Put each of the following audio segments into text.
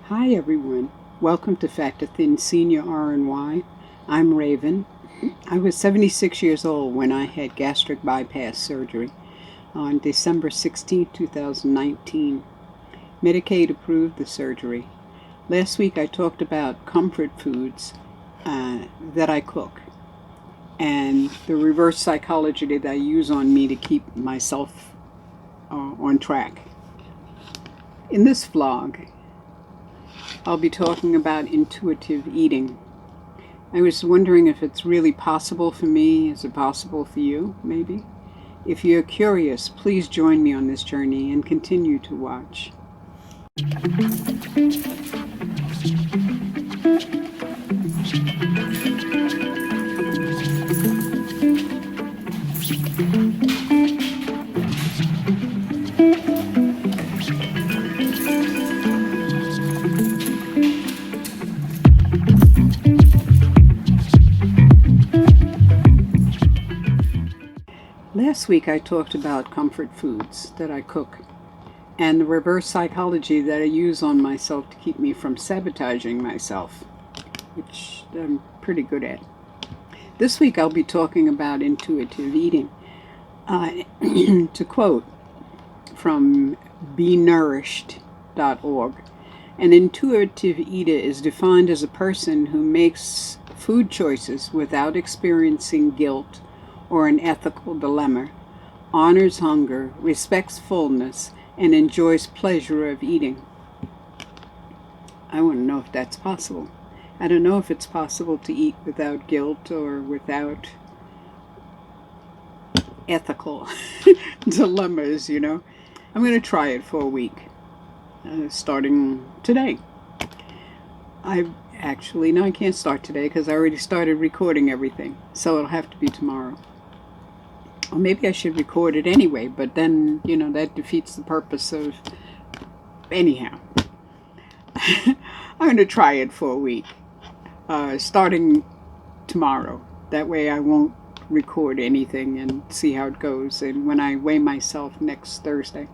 Hi everyone, welcome to Fat to Thin Senior RNY. I'm Raven. I was 76 years old when I had gastric bypass surgery on December 16, 2019. Medicaid approved the surgery. Last week I talked about comfort foods that I cook and the reverse psychology that I use on me to keep myself on track. In this vlog, I'll be talking about intuitive eating. I was wondering if it's really possible for me. Is it possible for you, maybe? If you're curious, please join me on this journey and continue to watch. Last week I talked about comfort foods that I cook and the reverse psychology that I use on myself to keep me from sabotaging myself, which I'm pretty good at. This week I'll be talking about intuitive eating. To quote from 𝑏enourished.org, an intuitive eater is defined as a person who makes food choices without experiencing guilt or an ethical dilemma, honors hunger, respects fullness, and enjoys pleasure of eating. I want to know if that's possible. I don't know if it's possible to eat without guilt or without ethical dilemmas, you know. I'm going to try it for a week, starting today. No, I can't start today because I already started recording everything, so it'll have to be tomorrow. Or maybe I should record it anyway, but then, you know, that defeats the purpose of... Anyhow, I'm going to try it for a week, starting tomorrow. That way I won't record anything and see how it goes, and when I weigh myself next Thursday.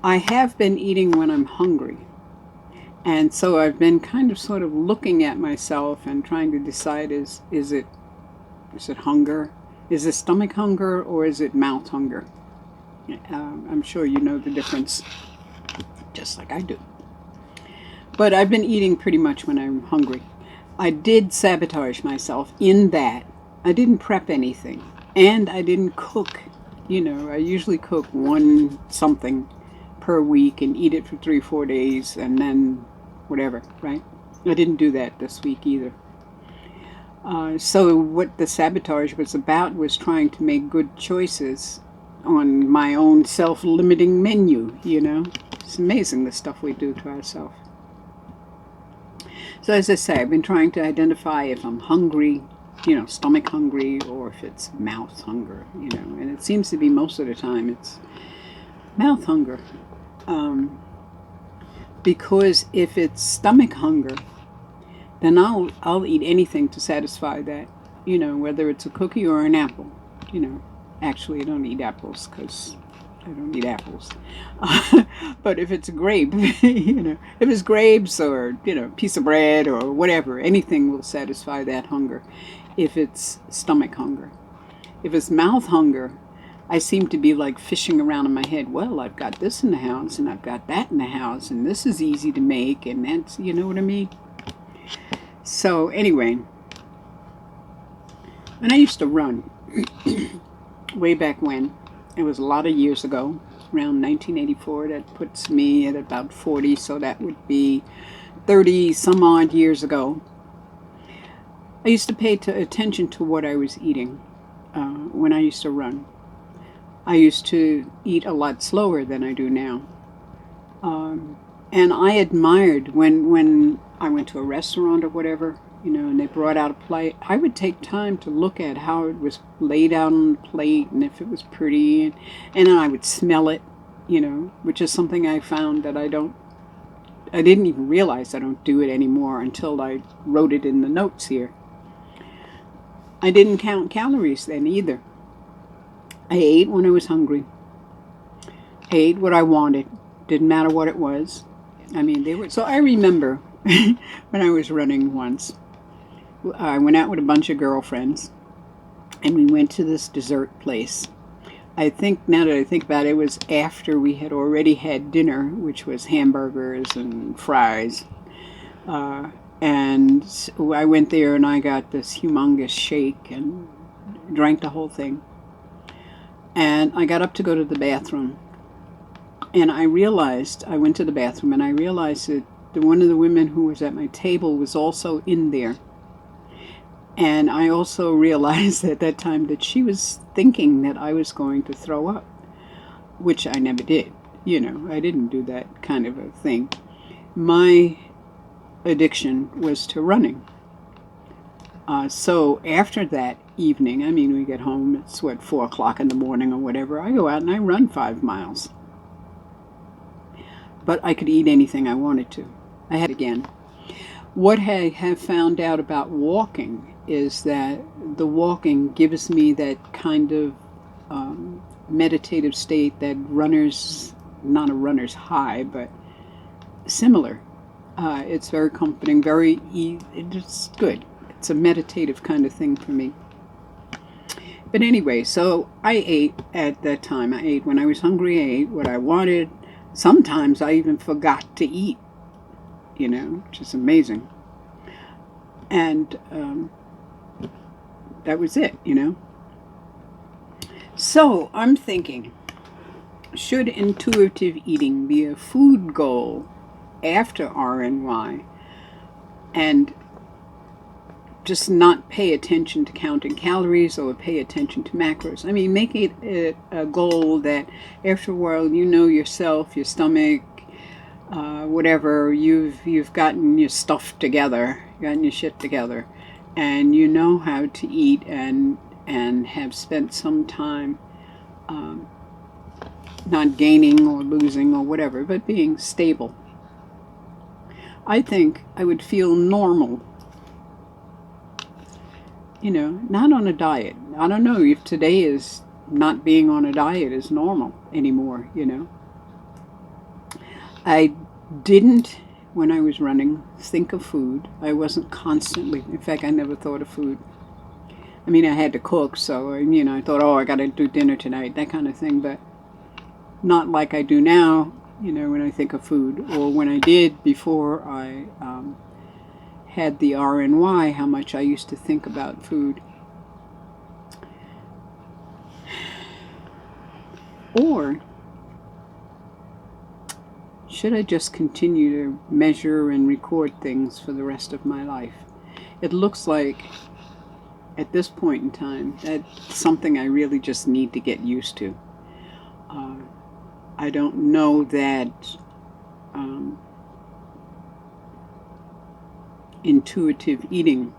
I have been eating when I'm hungry, and so I've been kind of sort of looking at myself and trying to decide, is it hunger? Is it stomach hunger or is it mouth hunger? I'm sure you know the difference, just like I do. But I've been eating pretty much when I'm hungry. I did sabotage myself in that I didn't prep anything and I didn't cook. You know, I usually cook one something per week and eat it for 3-4 days and then whatever, right? I didn't do that this week either. So what the sabotage was about was trying to make good choices on my own self-limiting menu, you know. It's amazing the stuff we do to ourselves. So as I say, I've been trying to identify if I'm hungry, you know, stomach hungry, or if it's mouth hunger, you know. And it seems to be most of the time it's mouth hunger. Because if it's stomach hunger, then I'll eat anything to satisfy that, you know, whether it's a cookie or an apple, you know. Actually, I don't eat apples because I don't eat apples. But if it's a grape, you know, if it's grapes or, you know, piece of bread or whatever, anything will satisfy that hunger if it's stomach hunger. If it's mouth hunger, I seem to be like fishing around in my head. Well, I've got this in the house and I've got that in the house and this is easy to make and that's, you know what I mean? So anyway, when I used to run, way back when, it was a lot of years ago, around 1984, that puts me at about 40, so that would be 30 some odd years ago. I used to pay attention to what I was eating when I used to run. I used to eat a lot slower than I do now. And I admired when I went to a restaurant or whatever, you know, and they brought out a plate. I would take time to look at how it was laid out on the plate and if it was pretty. And then I would smell it, you know, which is something I found that I didn't even realize I don't do it anymore until I wrote it in the notes here. I didn't count calories then either. I ate when I was hungry. I ate what I wanted. Didn't matter what it was. I mean, they were. So I remember when I was running once, I went out with a bunch of girlfriends, and we went to this dessert place. I think, now that I think about it, it was after we had already had dinner, which was hamburgers and fries. And I went there and I got this humongous shake and drank the whole thing. And I got up to go to the bathroom. And I went to the bathroom and I realized that one of the women who was at my table was also in there. And I also realized at that time that she was thinking that I was going to throw up, which I never did. You know, I didn't do that kind of a thing. My addiction was to running. So after that evening, I mean, we get home, it's 4 o'clock in the morning or whatever, I go out and I run 5 miles. But I could eat anything I wanted to. I had again. What I have found out about walking is that the walking gives me that kind of meditative state that runners, not a runner's high, but similar. It's very comforting, it's good. It's a meditative kind of thing for me. But anyway, so I ate at that time. I ate when I was hungry, I ate what I wanted. Sometimes I even forgot to eat, you know, which is amazing. And that was it, you know. So I'm thinking, should intuitive eating be a food goal after RNY and just not pay attention to counting calories or pay attention to macros? I mean, make it a goal that after a while you know yourself, your stomach, whatever, you've gotten your stuff together, gotten your shit together, and you know how to eat and have spent some time not gaining or losing or whatever, but being stable. I think I would feel normal, you know, not on a diet. I don't know if today is not being on a diet is normal anymore, you know. I didn't, when I was running, think of food. I wasn't constantly, in fact, I never thought of food. I mean, I had to cook, so, you know, I thought, oh, I got to do dinner tonight, that kind of thing, but not like I do now, you know, when I think of food, or when I did before I had the RNY, how much I used to think about food. Or should I just continue to measure and record things for the rest of my life? It looks like, at this point in time, that's something I really just need to get used to. I don't know that intuitive eating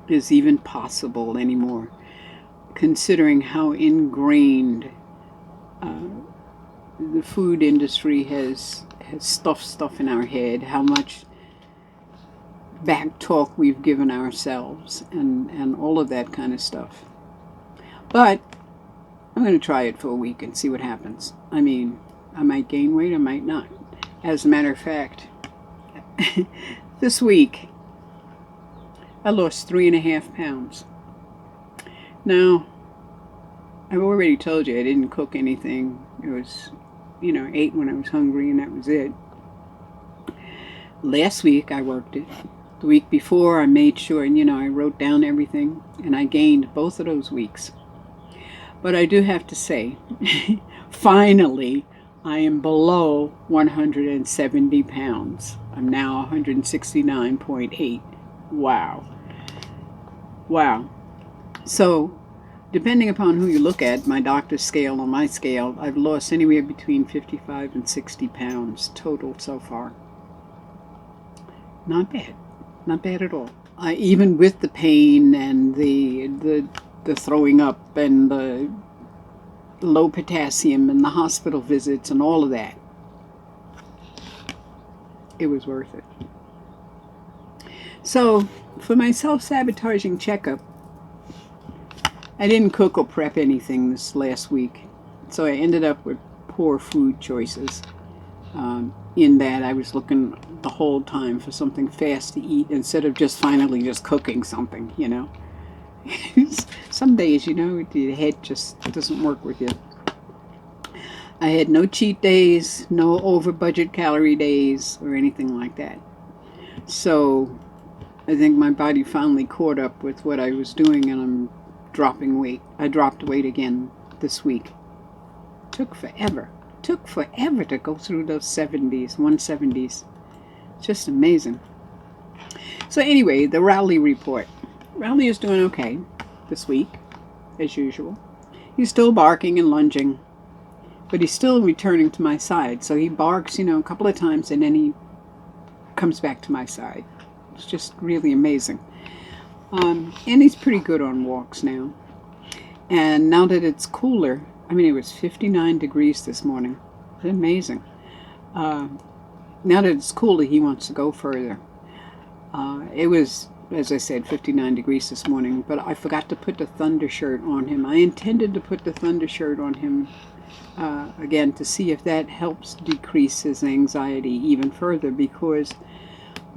is even possible anymore, considering how ingrained the food industry has stuffed stuff in our head, how much back talk we've given ourselves, and all of that kind of stuff. But I'm going to try it for a week and see what happens. I mean, I might gain weight, I might not. As a matter of fact, this week I lost 3.5 pounds. Now, I've already told you I didn't cook anything. It was, you know, ate when I was hungry and that was it. Last week I worked it. The week before I made sure, and you know, I wrote down everything, and I gained both of those weeks. But I do have to say, finally, I am below 170 pounds. I'm now 169.8. Wow. Wow. So, depending upon who you look at, my doctor's scale or my scale, I've lost anywhere between 55 and 60 pounds total so far. Not bad. Not bad at all. Even with the pain and the throwing up and the low potassium and the hospital visits and all of that, it was worth it. So, for my self-sabotaging checkup, I didn't cook or prep anything this last week, so I ended up with poor food choices. in that I was looking the whole time for something fast to eat instead of just finally just cooking something, you know. Some days, you know, the head just doesn't work with you. I had no cheat days, no over budget calorie days or anything like that. So I think my body finally caught up with what I was doing, and I'm dropping weight. I dropped weight again this week. Took forever to go through those 170s. Just amazing. So anyway, the Rowley report. Rowley is doing okay this week, as usual. He's still barking and lunging, but he's still returning to my side. So he barks, you know, a couple of times, and then he comes back to my side. It's just really amazing. And he's pretty good on walks now. And now that it's cooler, I mean, it was 59 degrees this morning. It's amazing. Now that it's cooler, he wants to go further. It was, as I said, 59 degrees this morning, but I forgot to put the thunder shirt on him. I intended to put the thunder shirt on him again to see if that helps decrease his anxiety even further, because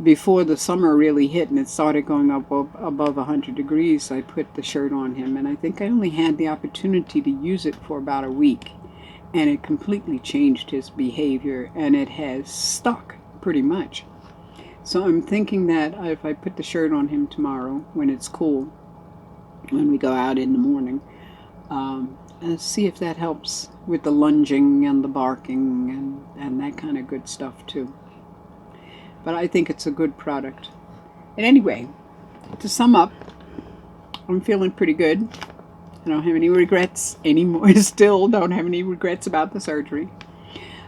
before the summer really hit and it started going up above 100 degrees, I put the shirt on him, and I think I only had the opportunity to use it for about a week, and it completely changed his behavior, and it has stuck pretty much. So I'm thinking that if I put the shirt on him tomorrow when it's cool, when we go out in the morning, and see if that helps with the lunging and the barking and that kind of good stuff too. But I think it's a good product. And anyway, to sum up, I'm feeling pretty good. I don't have any regrets anymore. Still don't have any regrets about the surgery.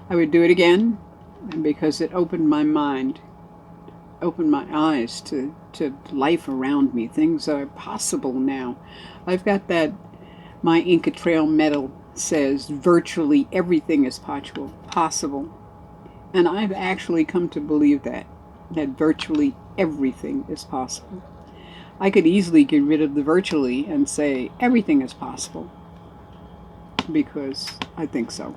I would do it again, and because it opened my mind, opened my eyes to life around me. Things are possible now. I've got that, my Inca Trail medal says virtually everything is possible. And I've actually come to believe that virtually everything is possible. I could easily get rid of the virtually and say everything is possible, because I think so.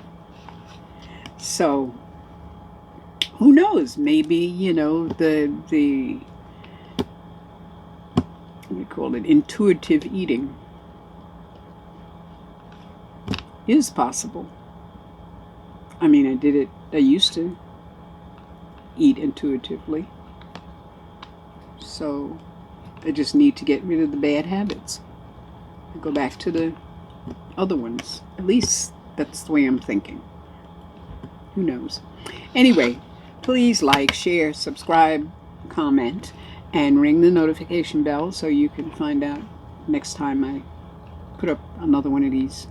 So, who knows? Maybe, you know, the what do you call it? Intuitive eating is possible. I mean, I used to eat intuitively. So I just need to get rid of the bad habits and go back to the other ones. At least that's the way I'm thinking. Who knows? Anyway, please like, share, subscribe, comment, and ring the notification bell so you can find out next time I put up another one of these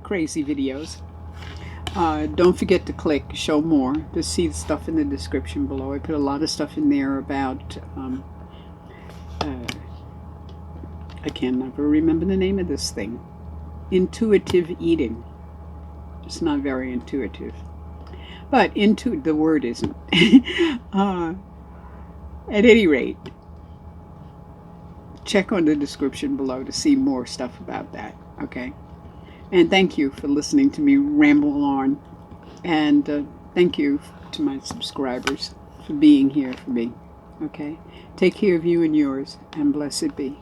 crazy videos. Don't forget to click show more to see the stuff in the description below. I put a lot of stuff in there about I can't ever remember the name of this thing. Intuitive eating. It's not very intuitive, but the word isn't. At any rate, check on the description below to see more stuff about that. Okay. And thank you for listening to me ramble on. And thank you to my subscribers for being here for me. Okay? Take care of you and yours, and blessed be.